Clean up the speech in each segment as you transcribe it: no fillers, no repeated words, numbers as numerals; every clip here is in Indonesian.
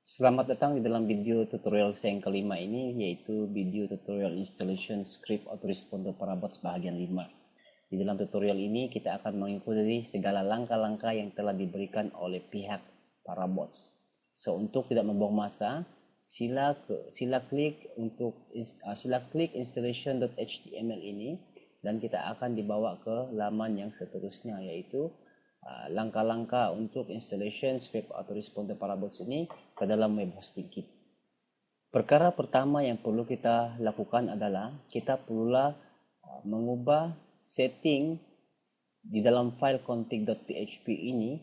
Selamat datang di dalam video tutorial saya yang kelima ini, yaitu video tutorial installation script autoresponder Parabots bagian 5. Di dalam tutorial ini kita akan mengikuti segala langkah-langkah yang telah diberikan oleh pihak Parabots. So, untuk tidak membuang masa, sila klik installation.html ini dan kita akan dibawa ke laman yang seterusnya, yaitu langkah-langkah untuk installation script autoresponder Parabots ini ke dalam web hosting kit. Perkara pertama yang perlu kita lakukan adalah kita perlulah mengubah setting di dalam file config.php ini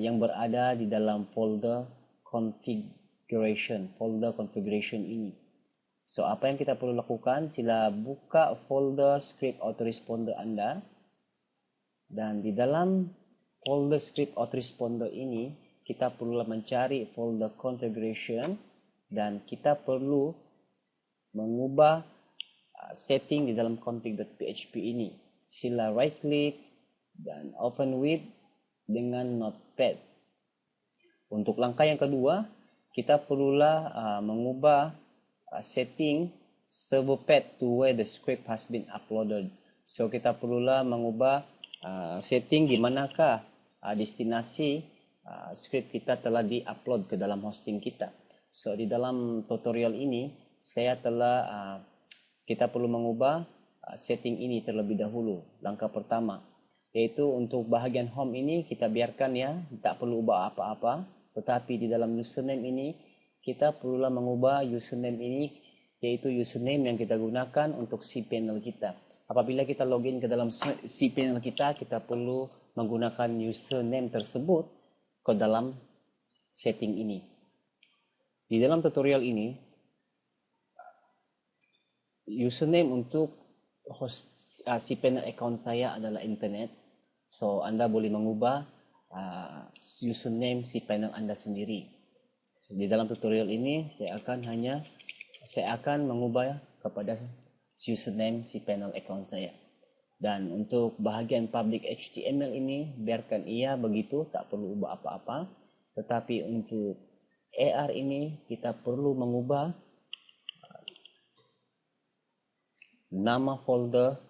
yang berada di dalam folder configuration ini. So, apa yang kita perlu lakukan? Sila buka folder script autoresponder Anda. Dan di dalam folder script autoresponder ini, kita perlu mencari folder configuration dan kita perlu mengubah setting di dalam config.php ini. Sila right click dan open with dengan notepad. Untuk langkah yang kedua, kita perlulah mengubah setting server path to where the script has been uploaded. So, kita perlulah mengubah setting di manakah destinasi script kita telah di-upload ke dalam hosting kita. So, di dalam tutorial ini kita perlu mengubah setting ini terlebih dahulu. Langkah pertama yaitu untuk bahagian home ini kita biarkan ya, tak perlu ubah apa-apa. Tetapi di dalam username ini kita perlulah mengubah username ini, yaitu username yang kita gunakan untuk cPanel kita. Apabila kita login ke dalam cPanel kita perlu menggunakan username tersebut ke dalam setting ini. Di dalam tutorial ini, username untuk host cPanel account saya adalah internet. So, Anda boleh mengubah username cPanel Anda sendiri. Di dalam tutorial ini, saya akan mengubah kepada username cPanel account saya. Dan untuk bahagian public HTML ini, biarkan ia begitu, tak perlu ubah apa-apa. Tetapi untuk AR ini, kita perlu mengubah nama folder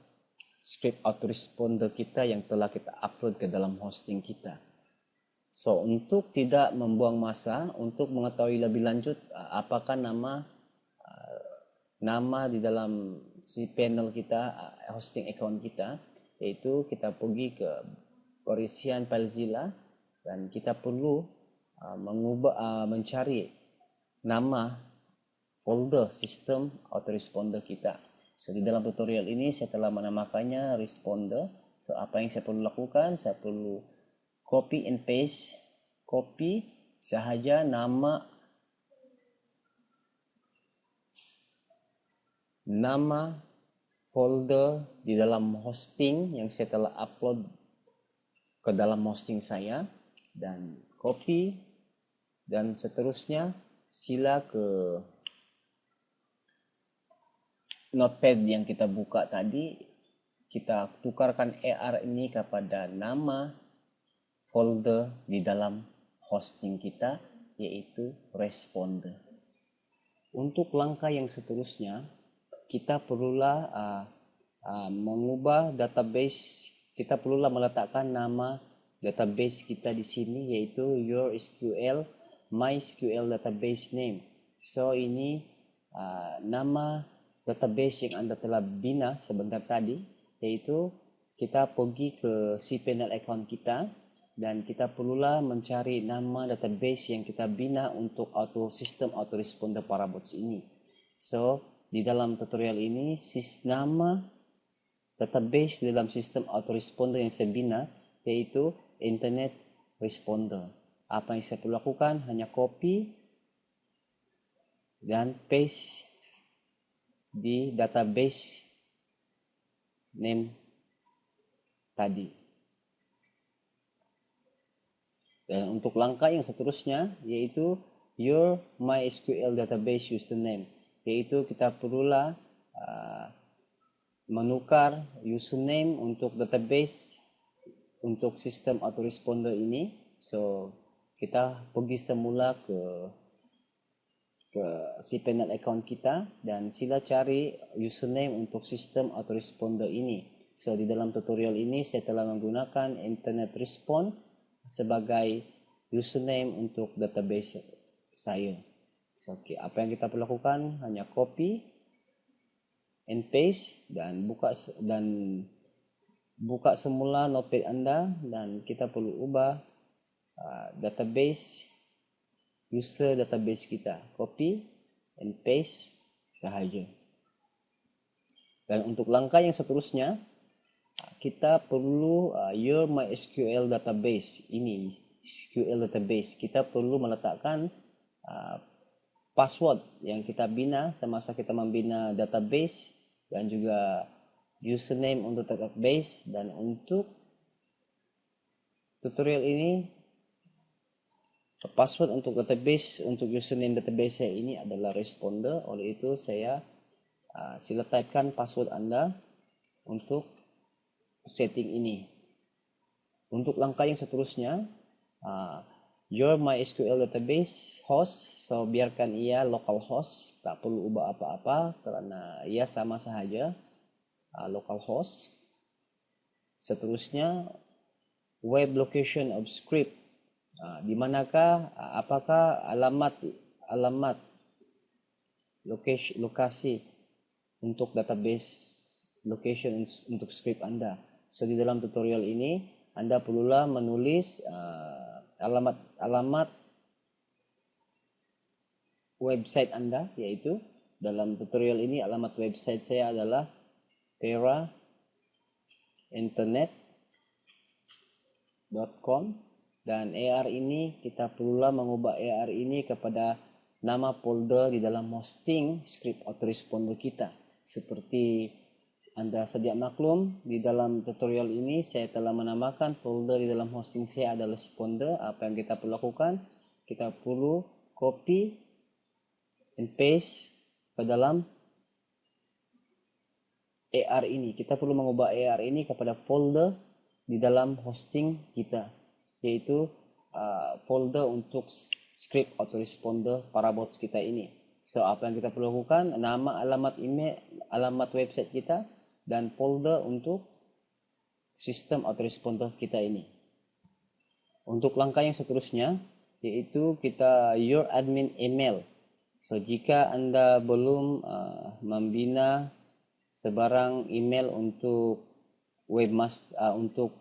script autoresponder kita yang telah kita upload ke dalam hosting kita. So, untuk tidak membuang masa, untuk mengetahui lebih lanjut apakah nama di dalam cPanel kita, hosting account kita, yaitu kita pergi ke perisian FileZilla dan kita perlu mencari nama folder sistem autoresponder kita. So, di dalam tutorial ini saya telah menamakannya responder. So, apa yang saya perlu lakukan? Saya perlu copy and paste, copy sahaja nama folder di dalam hosting yang saya telah upload ke dalam hosting saya, dan copy, dan seterusnya sila ke notepad yang kita buka tadi, kita tukarkan AR ini kepada nama folder di dalam hosting kita, yaitu responder. Untuk langkah yang seterusnya, kita perlulah mengubah database. Kita perlulah meletakkan nama database kita di sini, yaitu your SQL MySQL database name. So, ini nama database yang Anda telah bina sebentar tadi, yaitu kita pergi ke cPanel account kita dan kita perlulah mencari nama database yang kita bina untuk sistem autoresponder Parabots ini. So, di dalam tutorial ini, nama database di dalam sistem autoresponder yang saya bina yaitu Internet Responder. Apa yang saya perlu lakukan? Hanya copy dan paste di database name tadi. Dan untuk langkah yang seterusnya yaitu your MySQL database username, yaitu kita perlulah menukar username untuk database untuk sistem autoresponder ini. So, kita pergi semula ke cPanel account kita dan sila cari username untuk sistem autoresponder ini. So di dalam tutorial ini saya telah menggunakan Internet Response sebagai username untuk database saya. So, apa yang kita perlu lakukan hanya copy and paste dan buka semula notepad Anda dan kita perlu ubah database user database kita, copy and paste sahaja. Dan untuk langkah yang seterusnya kita perlu your MySQL database ini, SQL database. Kita perlu meletakkan password yang kita bina semasa kita membina database dan juga username untuk database. Dan untuk tutorial ini password untuk database, untuk username database saya ini adalah responder. Oleh itu saya sila typekan password Anda untuk setting ini. Untuk langkah yang seterusnya your MySQL database host, so biarkan ia localhost, tak perlu ubah apa-apa karena ia sama sahaja localhost. Seterusnya web location of script, di manakah apakah alamat lokasi untuk database location untuk script Anda. So di dalam tutorial ini Anda perlulah menulis alamat website Anda, yaitu dalam tutorial ini alamat website saya adalah terainternet.com dan AR ini kita perlulah mengubah AR ini kepada nama folder di dalam hosting script autoresponder kita. Seperti Anda sedia maklum, di dalam tutorial ini saya telah menamakan folder di dalam hosting saya adalah responder. Apa yang kita perlu lakukan? Kita perlu copy and paste ke dalam AR ini. Kita perlu mengubah AR ini kepada folder di dalam hosting kita, yaitu folder untuk script autoresponder Parabots kita ini. So apa yang kita perlu lakukan? Nama, alamat email, alamat website kita, dan folder untuk sistem autoresponder kita ini. Untuk langkah yang seterusnya yaitu kita your admin email. So jika Anda belum membina sebarang email untuk webmaster untuk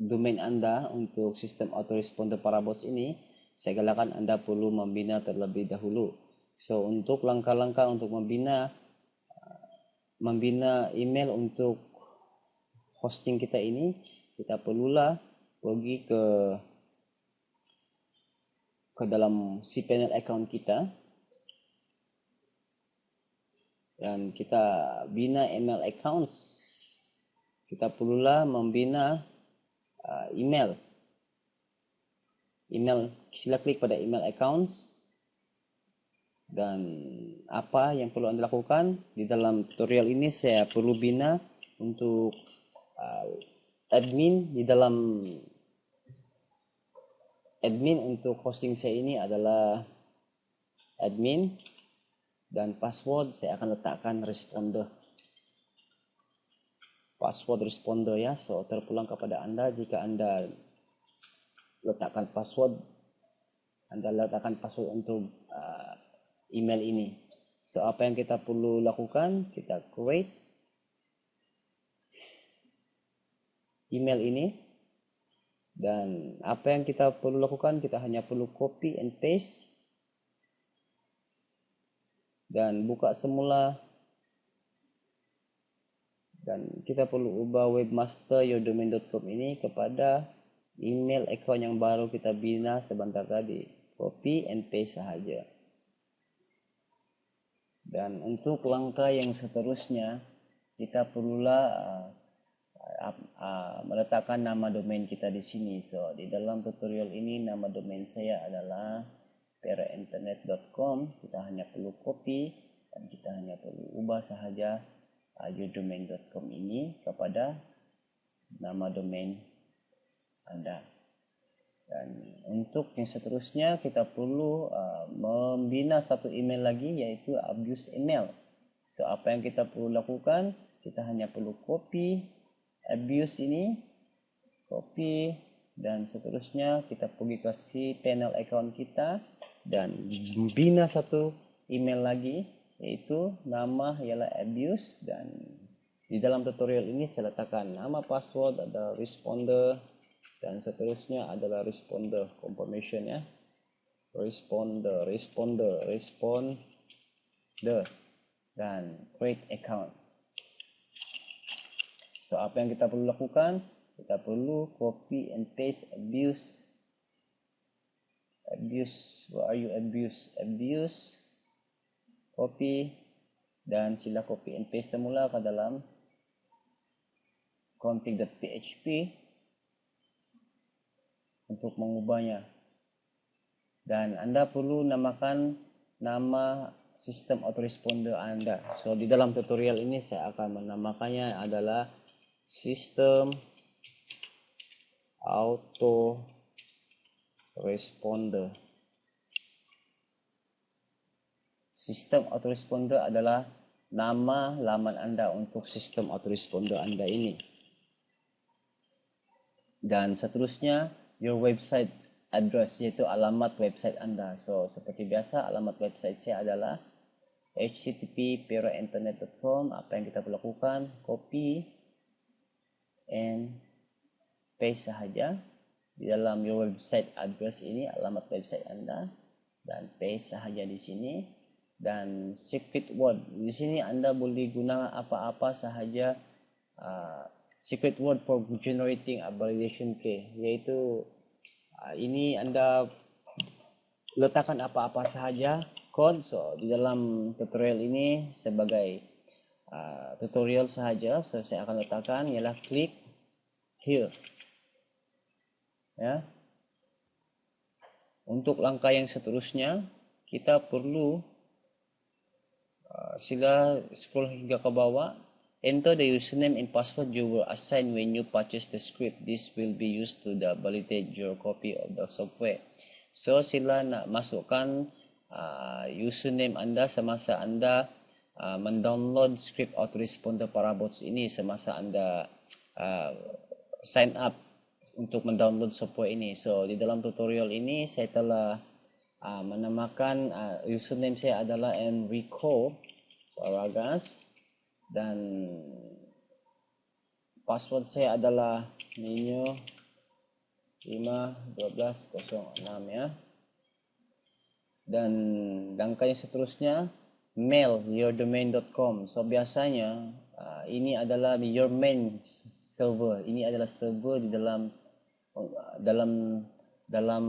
domain Anda untuk sistem autoresponder Parabots ini, saya galakkan Anda perlu membina terlebih dahulu. So untuk langkah-langkah untuk membina email untuk hosting kita ini, kita perlulah pergi ke dalam cPanel account kita dan kita bina email accounts. Kita perlulah membina email. Sila klik pada email accounts. Dan apa yang perlu Anda lakukan di dalam tutorial ini, saya perlu bina untuk admin untuk hosting saya ini adalah admin, dan password saya akan letakkan responder. Password responder ya. So terpulang kepada Anda jika Anda letakkan password untuk email ini. So apa yang kita perlu lakukan? Kita create email ini, dan apa yang kita perlu lakukan? Kita hanya perlu copy and paste dan buka semula, dan kita perlu ubah webmaster yourdomain.com ini kepada email account yang baru kita bina sebentar tadi. Copy and paste sahaja. Dan untuk langkah yang seterusnya kita perlulah meletakkan nama domain kita di sini. So di dalam tutorial ini nama domain saya adalah terainternet.com. Kita hanya perlu copy dan kita hanya perlu ubah sahaja yourdomain.com ini kepada nama domain Anda. Dan untuk yang seterusnya kita perlu membina satu email lagi, yaitu abuse email. So apa yang kita perlu lakukan, kita hanya perlu copy abuse ini, copy, dan seterusnya kita pergi ke si panel account kita dan bina satu email lagi, yaitu nama ialah abuse. Dan di dalam tutorial ini saya letakkan nama, password, ada responder, dan seterusnya adalah responder confirmation ya. Responder dan create account. So apa yang kita perlu lakukan? Kita perlu copy and paste abuse. Where are you? Abuse. Copy, dan sila copy and paste semula ke dalam config.php untuk mengubahnya. Dan Anda perlu namakan nama sistem autoresponder Anda. So di dalam tutorial ini saya akan menamakannya adalah sistem autoresponder. Sistem autoresponder adalah nama laman Anda untuk sistem autoresponder Anda ini. Dan seterusnya your website address, yaitu alamat website Anda. So seperti biasa alamat website saya adalah http://perointernet.com. Apa yang kita perlu lakukan? Copy and paste sahaja di dalam your website address ini, alamat website Anda, dan paste sahaja di sini. Dan secret word di sini Anda boleh guna apa-apa sahaja. Secret word for generating a validation key, yaitu ini Anda letakkan apa-apa sahaja code. So di dalam tutorial ini sebagai tutorial sahaja, so saya akan letakkan ialah click here ya. Untuk langkah yang seterusnya kita perlu sila scroll hingga ke bawah. Enter the username and password you were assigned when you purchase the script. This will be used to validate your copy of the software. So sila nak masukkan username Anda semasa Anda mendownload script autoresponder Parabots ini, semasa Anda sign up untuk mendownload software ini. So di dalam tutorial ini saya telah menamakan username saya adalah Enrico Paragas, dan password saya adalah Nino 51206 ya. Dan langkah yang seterusnya mail yourdomain.com. So biasanya ini adalah your main server. Ini adalah server di dalam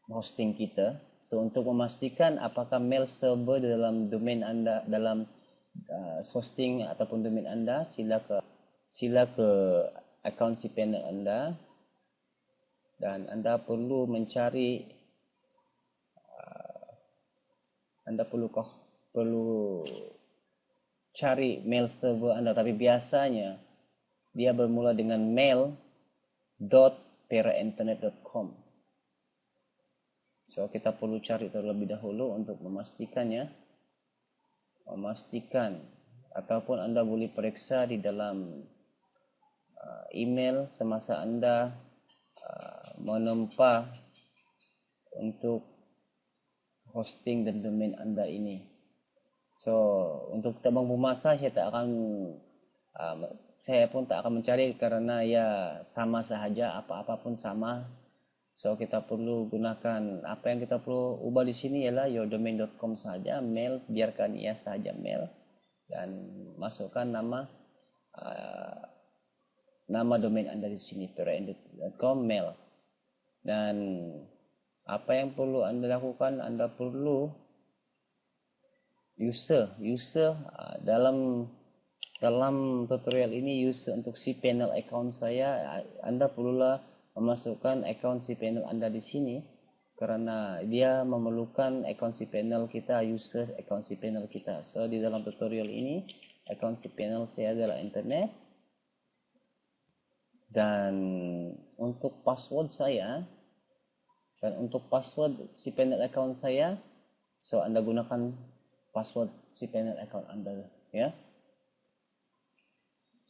hosting kita. So untuk memastikan apakah mail server di dalam domain Anda, dalam hosting ataupun domain Anda, sila ke account cPanel Anda, dan Anda perlu mencari perlu cari mail server Anda, tapi biasanya dia bermula dengan mail.perointernet.com. So kita perlu cari terlebih dahulu untuk memastikan ataupun Anda boleh periksa di dalam email semasa Anda menempa untuk hosting dan domain Anda ini. So untuk tabang pemasa saya pun tak akan mencari, karena ya sama sahaja, apa-apa pun sama. So kita perlu gunakan apa yang kita perlu ubah di sini ialah yourdomain.com saja, mail biarkan ia saja mail, dan masukkan nama domain Anda di sini perointernet.com mail. Dan apa yang perlu Anda lakukan, Anda perlu user dalam tutorial ini user untuk cPanel account saya. Anda perlulah memasukkan account cPanel Anda di sini, karena dia memerlukan account cPanel kita, user account cPanel kita. So di dalam tutorial ini account cPanel saya adalah internet, dan untuk password saya Dan untuk password cPanel account saya, so Anda gunakan password cPanel account Anda, ya.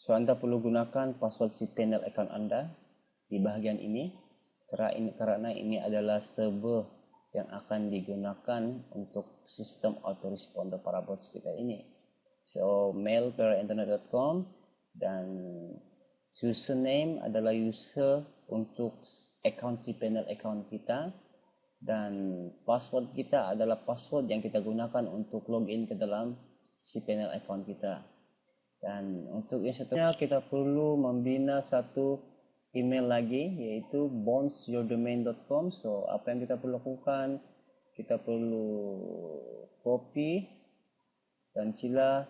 So Anda perlu gunakan password cPanel account Anda di bahagian ini karena ini adalah server yang akan digunakan untuk sistem autoresponder parabots kita ini. So mail@internet.com dan username adalah user untuk account cPanel account kita, dan password kita adalah password yang kita gunakan untuk login ke dalam cPanel account kita. Dan untuk yang seterusnya kita perlu membina satu email lagi, yaitu bondsyourdomain.com. So apa yang kita perlu lakukan, kita perlu copy dan sila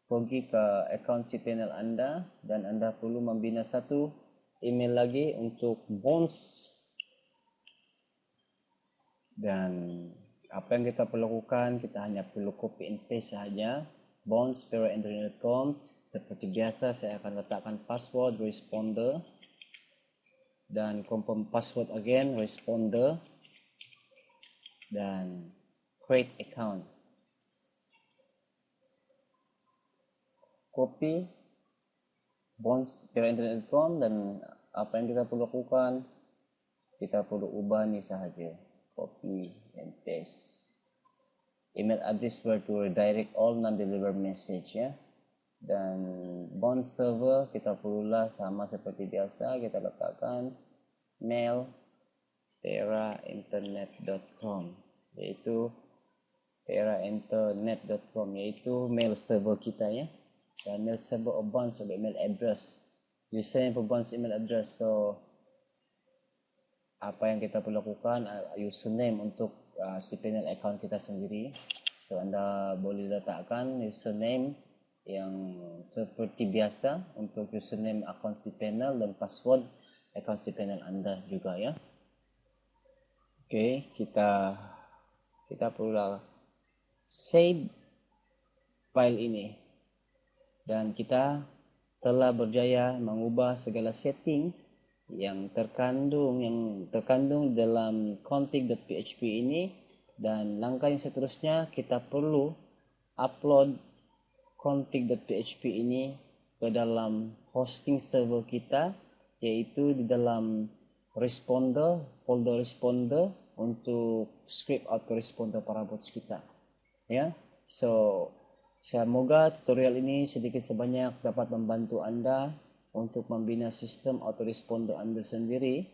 pergi ke account cPanel Anda, dan Anda perlu membina satu email lagi untuk bonds. Dan apa yang kita perlu lakukan, kita hanya perlu copy and paste saja bonds@internet.com. Seperti biasa saya akan letakkan password responder dan confirm password again responder dan create account. Copy bonds@internet.com, dan apa yang kita perlu lakukan, kita perlu ubah ni sahaja, copy and paste. Email address where to redirect all non-delivered message, ya. Dan bond server kita perlulah sama seperti biasa, kita letakkan mail terainternet.com, yaitu terainternet.com, yaitu mail server kita, ya. Dan mail server of bonds sebagai email address, username for bonds email address. So apa yang kita perlu lakukan, username untuk cPanel account kita sendiri. So Anda boleh letakkan username yang seperti biasa untuk username account cPanel, dan password account cPanel Anda juga, ya. Oke, kita perlu save file ini, dan kita telah berjaya mengubah segala setting yang terkandung dalam config.php ini. Dan langkah yang seterusnya, kita perlu upload config.php ini ke dalam hosting server kita, yaitu di dalam responder, folder responder untuk script autoresponder parabots kita, ya. So semoga tutorial ini sedikit sebanyak dapat membantu Anda untuk membina sistem autoresponder Anda sendiri.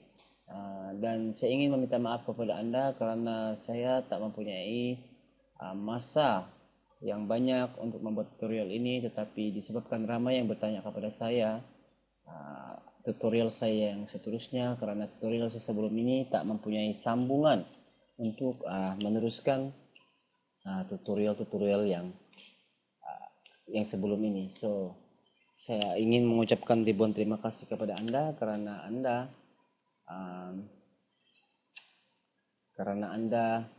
Dan saya ingin meminta maaf kepada Anda karena saya tak mempunyai masa yang banyak untuk membuat tutorial ini, tetapi disebabkan ramai yang bertanya kepada saya tutorial saya yang seterusnya, karena tutorial saya sebelum ini tak mempunyai sambungan untuk meneruskan tutorial-tutorial yang sebelum ini. So saya ingin mengucapkan ribuan terima kasih kepada Anda karena Anda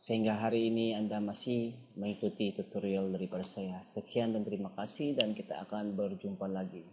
sehingga hari ini Anda masih mengikuti tutorial daripada saya. Sekian dan terima kasih, dan kita akan berjumpa lagi.